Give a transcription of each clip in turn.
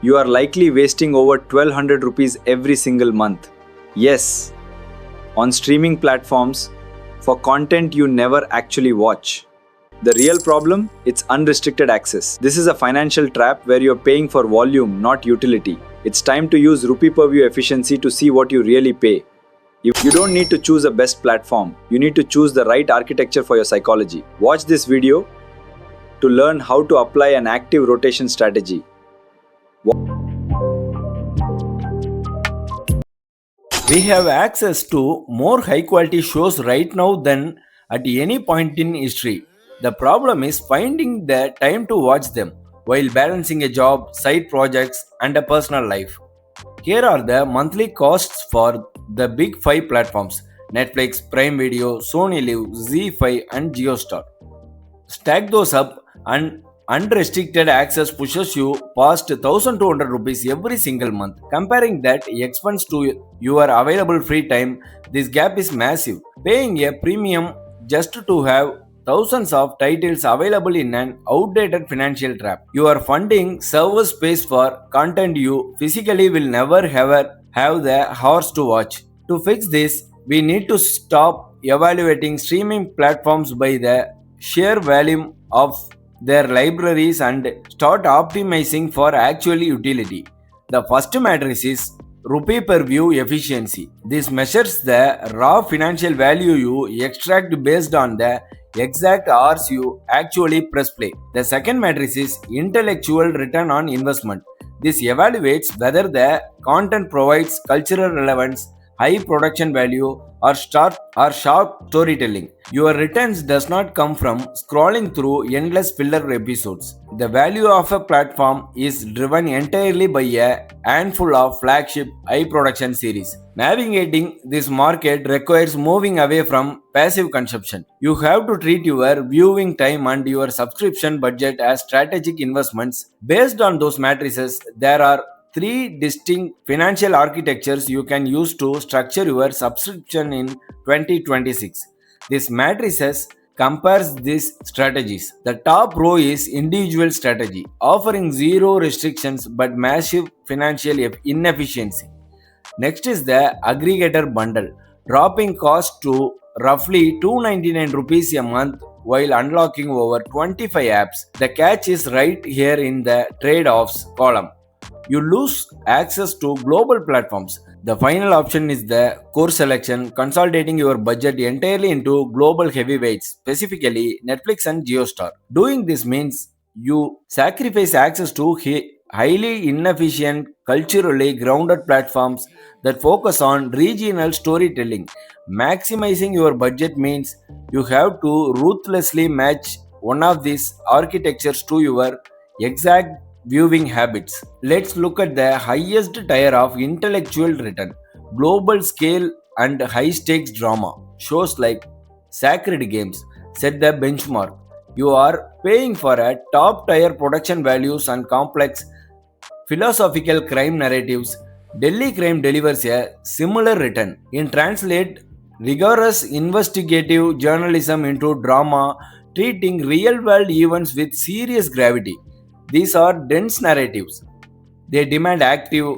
you are likely wasting over 1200 rupees every single month. Yes, on streaming platforms for content you never actually watch. The real problem? It's unrestricted access. This is a financial trap where you're paying for volume, not utility. It's time to use Rupee-Per-View efficiency to see what you really pay. You don't need to choose a best platform. You need to choose the right architecture for your psychology. Watch this video to learn how to apply an active rotation strategy. We have access to more high quality shows right now than at any point in history. The problem is finding the time to watch them while balancing a job, side projects, and a personal life. Here are the monthly costs for the big 5 platforms: Netflix, Prime Video, Sony Live, Z5, and JioStar. Stack those up, and unrestricted access pushes you past 1200 rupees every single month. Comparing that expense to your available free time, this gap is massive. Paying a premium just to have thousands of titles available in an outdated financial trap. You are funding server space for content you physically will never ever have the horse to watch. To fix this, we need to stop evaluating streaming platforms by the sheer volume of their libraries and start optimizing for actual utility. The first matrix is Rupee-Per-View efficiency. This measures the raw financial value you extract based on the exact hours you actually press play. The second matrix is intellectual return on investment. This evaluates whether the content provides cultural relevance, high production value, or sharp storytelling. Your returns does not come from scrolling through endless filler episodes. The value of a platform is driven entirely by a handful of flagship high production series. Navigating this market requires moving away from passive consumption. You have to treat your viewing time and your subscription budget as strategic investments. Based on those matrices, there are 3 distinct financial architectures you can use to structure your subscription in 2026. This matrices compares these strategies. The top row is individual strategy, offering zero restrictions but massive financial inefficiency. Next is the aggregator bundle, dropping cost to roughly 299 rupees a month while unlocking over 25 apps. The catch is right here in the trade-offs column. You lose access to global platforms. The final option is the core selection, consolidating your budget entirely into global heavyweights, specifically Netflix and JioStar. Doing this means you sacrifice access to highly inefficient, culturally grounded platforms that focus on regional storytelling. Maximizing your budget means you have to ruthlessly match one of these architectures to your exact viewing habits. Let's look at the highest tier of intellectual return: global scale and high stakes drama. Shows like Sacred Games set the benchmark. You are paying for a top tier production values and complex philosophical crime narratives. Delhi Crime delivers a similar return. In translate rigorous investigative journalism into drama, treating real world events with serious gravity. These are dense narratives. They demand active,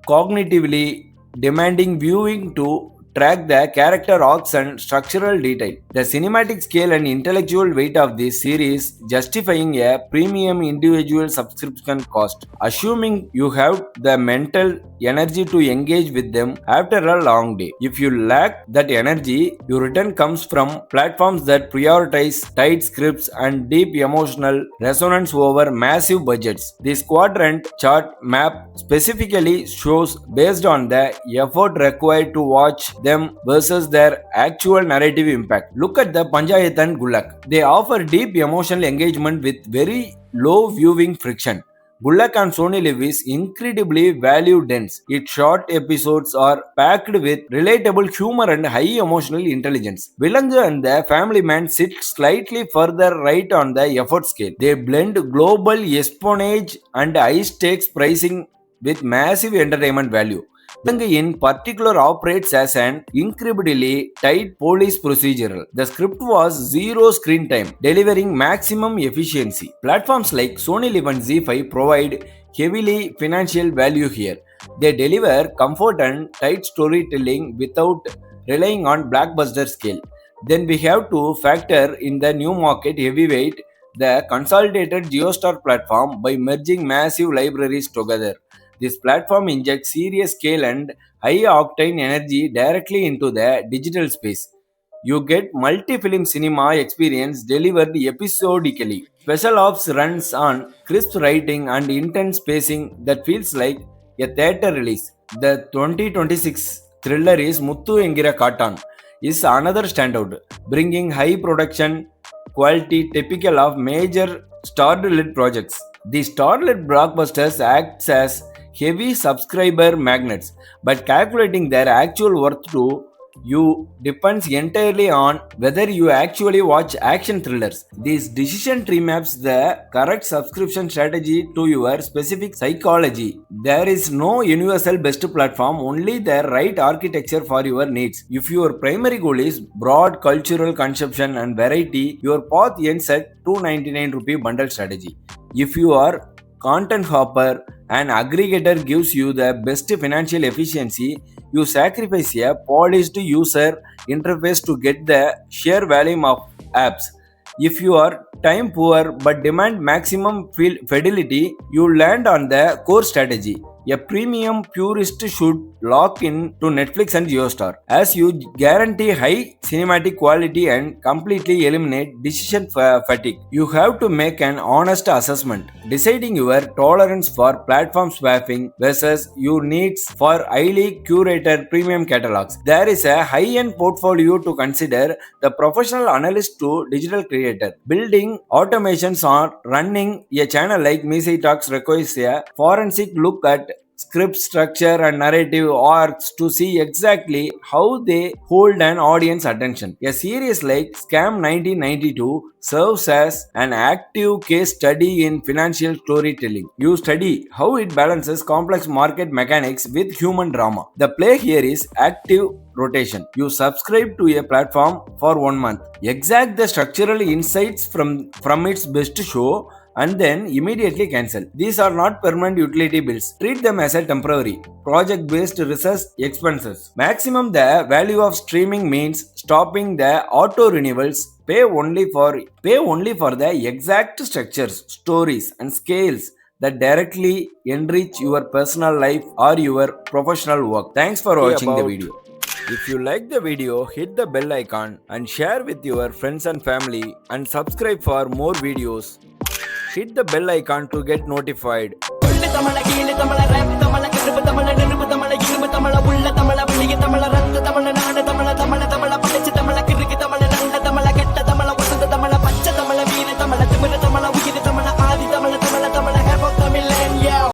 cognitively demanding viewing to track the character arcs and structural detail. The cinematic scale and intellectual weight of this series justifying a premium individual subscription cost, assuming you have the mental energy to engage with them after a long day. If you lack that energy, your return comes from platforms that prioritize tight scripts and deep emotional resonance over massive budgets. This quadrant chart map specifically shows based on the effort required to watch them versus their actual narrative impact. Look at the Panchayat and Gulak. They offer deep emotional engagement with very low viewing friction. Gulak and Sony Live is incredibly value dense. Its short episodes are packed with relatable humor and high emotional intelligence. Vilangu and the Family Man sit slightly further right on the effort scale. They blend global espionage and high stakes pricing with massive entertainment value. Vilangu in particular operates as an incredibly tight police procedural. The script was zero screen time, delivering maximum efficiency. Platforms like Sony Live and Z5 provide heavily financial value here. They deliver comfort and tight storytelling without relying on blockbuster scale. Then we have to factor in the new market heavyweight, the consolidated JioStar platform by merging massive libraries together. This platform injects serious scale and high octane energy directly into the digital space. You get multi-film cinema experience delivered episodically. Special Ops runs on crisp writing and intense pacing that feels like a theater release. The 2026 thriller is Muthu Engira Katan is another standout, bringing high production quality typical of major star-led projects. The star-led blockbusters acts as heavy subscriber magnets, but calculating their actual worth to you depends entirely on whether you actually watch action thrillers. This decision tree maps the correct subscription strategy to your specific psychology. There is no universal best platform, only the right architecture for your needs. If your primary goal is broad cultural consumption and variety, your path ends at 299 rupee bundle strategy. If you are content hopper, an aggregator gives you the best financial efficiency. You sacrifice a polished user interface to get the sheer volume of apps. If you are time poor but demand maximum fidelity, you land on the core strategy. A premium purist should lock in to Netflix and JioStar, as you guarantee high cinematic quality and completely eliminate decision fatigue. You have to make an honest assessment, deciding your tolerance for platform swapping versus your needs for highly curated premium catalogs. There is a high-end portfolio to consider, the professional analyst to digital creator. Building automations or running a channel like Meesai Talks requires a forensic look at script structure and narrative arcs to see exactly how they hold an audience attention. A series like Scam 1992 serves as an active case study in financial storytelling. You study how it balances complex market mechanics with human drama. The play here is active rotation. You subscribe to a platform for 1 month, exact the structural insights from its best show, and then immediately cancel. These are not permanent utility bills. Treat them as a temporary, project-based research expenses. Maximum the value of streaming means stopping the auto-renewals. Pay only for the exact structures, stories, and scales that directly enrich your personal life or your professional work. Thanks for watching the video. If you like the video, hit the bell icon and share with your friends and family, and subscribe for more videos. Hit the bell icon to get notified.